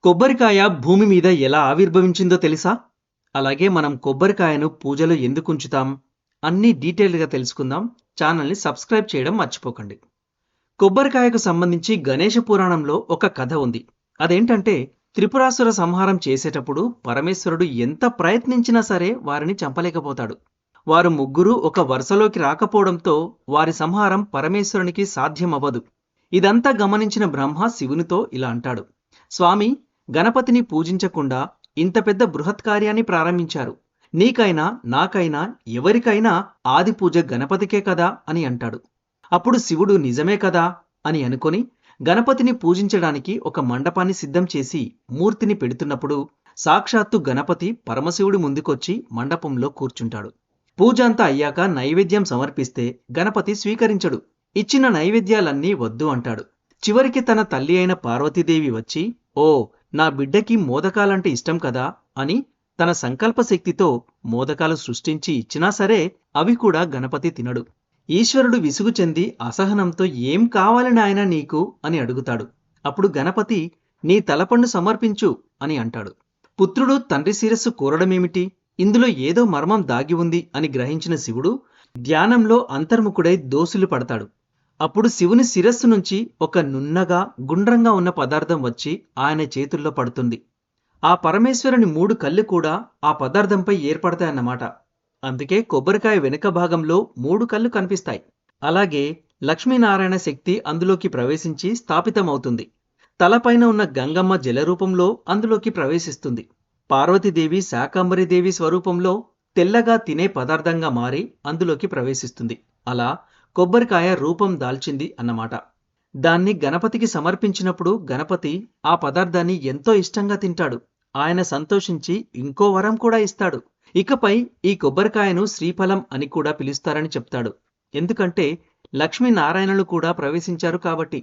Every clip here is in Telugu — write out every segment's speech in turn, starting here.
కొబ్బరికాయ భూమి మీద ఎలా ఆవిర్భవించిందో తెలుసా? అలాగే మనం కొబ్బరికాయను పూజలో ఎందుకు ఉంచుతాం? అన్నీ డీటెయిల్‌గా తెలుసుకుందాం. ఛానల్‌ని సబ్స్క్రైబ్ చేయడం మర్చిపోకండి. కొబ్బరికాయకు సంబంధించి గణేష పురాణంలో ఒక కథ ఉంది. అదేంటంటే త్రిపురాసుర సంహారం చేసేటప్పుడు పరమేశ్వరుడు ఎంత ప్రయత్నించినా సరే వారిని చంపలేకపోతాడు. వారు ముగ్గురు ఒక వరుసలోకి రాకపోవడంతో వారి సంహారం పరమేశ్వరునికి సాధ్యమవ్వదు. ఇదంతా గమనించిన బ్రహ్మ శివునితో ఇలా అంటాడు: స్వామి, గణపతిని పూజించకుండా ఇంత పెద్ద బృహత్ కార్యాన్ని ప్రారంభించారు. నీకైనా నాకైనా ఎవరికైనా ఆది పూజ గణపతికే కదా అని అంటాడు. అప్పుడు శివుడు నిజమే కదా అని అనుకొని గణపతిని పూజించడానికి ఒక మండపాన్ని సిద్ధం చేసి మూర్తిని పెడుతున్నప్పుడు సాక్షాత్తు గణపతి పరమశివుడి ముందుకొచ్చి మండపంలో కూర్చుంటాడు. పూజ అంతా అయ్యాక నైవేద్యం సమర్పిస్తే గణపతి స్వీకరించడు. ఇచ్చిన నైవేద్యాలన్నీ వద్దు అంటాడు. చివరికి తన తల్లి అయిన పార్వతీదేవి వచ్చి, ఓ, నా బిడ్డకి మోదకాలంటే ఇష్టం కదా అని తన సంకల్ప శక్తితో మోదకాలు సృష్టించి ఇచ్చినా సరే అవి కూడా గణపతి తినడు. ఈశ్వరుడు విసుగు చెంది అసహనంతో ఏం కావాలి నాయనా నీకు అని అడుగుతాడు. అప్పుడు గణపతి, నీ తలపండు సమర్పించు అని అంటాడు. పుత్రుడు తండ్రి శిరస్సు కోరడమేమిటి? ఇందులో ఏదో మర్మం దాగి ఉంది అని గ్రహించిన శివుడు ధ్యానంలో అంతర్ముఖుడై దోసిలు పడతాడు. అప్పుడు శివుని శిరస్సు నుంచి ఒక నున్నగా గుండ్రంగా ఉన్న పదార్థం వచ్చి ఆయన చేతుల్లో పడుతుంది. ఆ పరమేశ్వరుని 3 కళ్ళు కూడా ఆ పదార్థంపై ఏర్పడతాయన్నమాట. అందుకే కొబ్బరికాయ వెనుక భాగంలో 3 కళ్ళు కనిపిస్తాయి. అలాగే లక్ష్మీనారాయణ శక్తి అందులోకి ప్రవేశించి స్థాపితమవుతుంది. తలపైన ఉన్న గంగమ్మ జలరూపంలో అందులోకి ప్రవేశిస్తుంది. పార్వతీదేవి శాకంబరీదేవి స్వరూపంలో తెల్లగా తినే పదార్థంగా మారి అందులోకి ప్రవేశిస్తుంది. అలా కొబ్బరికాయ రూపం దాల్చింది అన్నమాట. దాన్ని గణపతికి సమర్పించినప్పుడు గణపతి ఆ పదార్థాన్ని ఎంతో ఇష్టంగా తింటాడు. ఆయన సంతోషించి ఇంకో వరం కూడా ఇస్తాడు. ఇకపై ఈ కొబ్బరికాయను శ్రీఫలం అని కూడా పిలుస్తారని చెప్తాడు. ఎందుకంటే లక్ష్మీనారాయణులు కూడా ప్రవేశించారు కాబట్టి.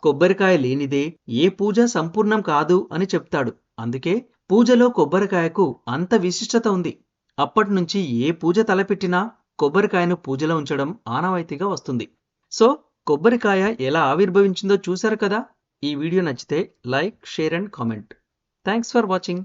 కొబ్బరికాయ లేనిదే ఏ పూజ సంపూర్ణం కాదు అని చెప్తాడు. అందుకే పూజలో కొబ్బరికాయకు అంత విశిష్టత ఉంది. అప్పటినుంచి ఏ పూజ తలపెట్టినా కొబ్బరికాయను పూజలో ఉంచడం ఆనవాయితీగా వస్తుంది. సో కొబ్బరికాయ ఎలా ఆవిర్భవించిందో చూశారు కదా. ఈ వీడియో నచ్చితే like, share and comment. Thanks for watching.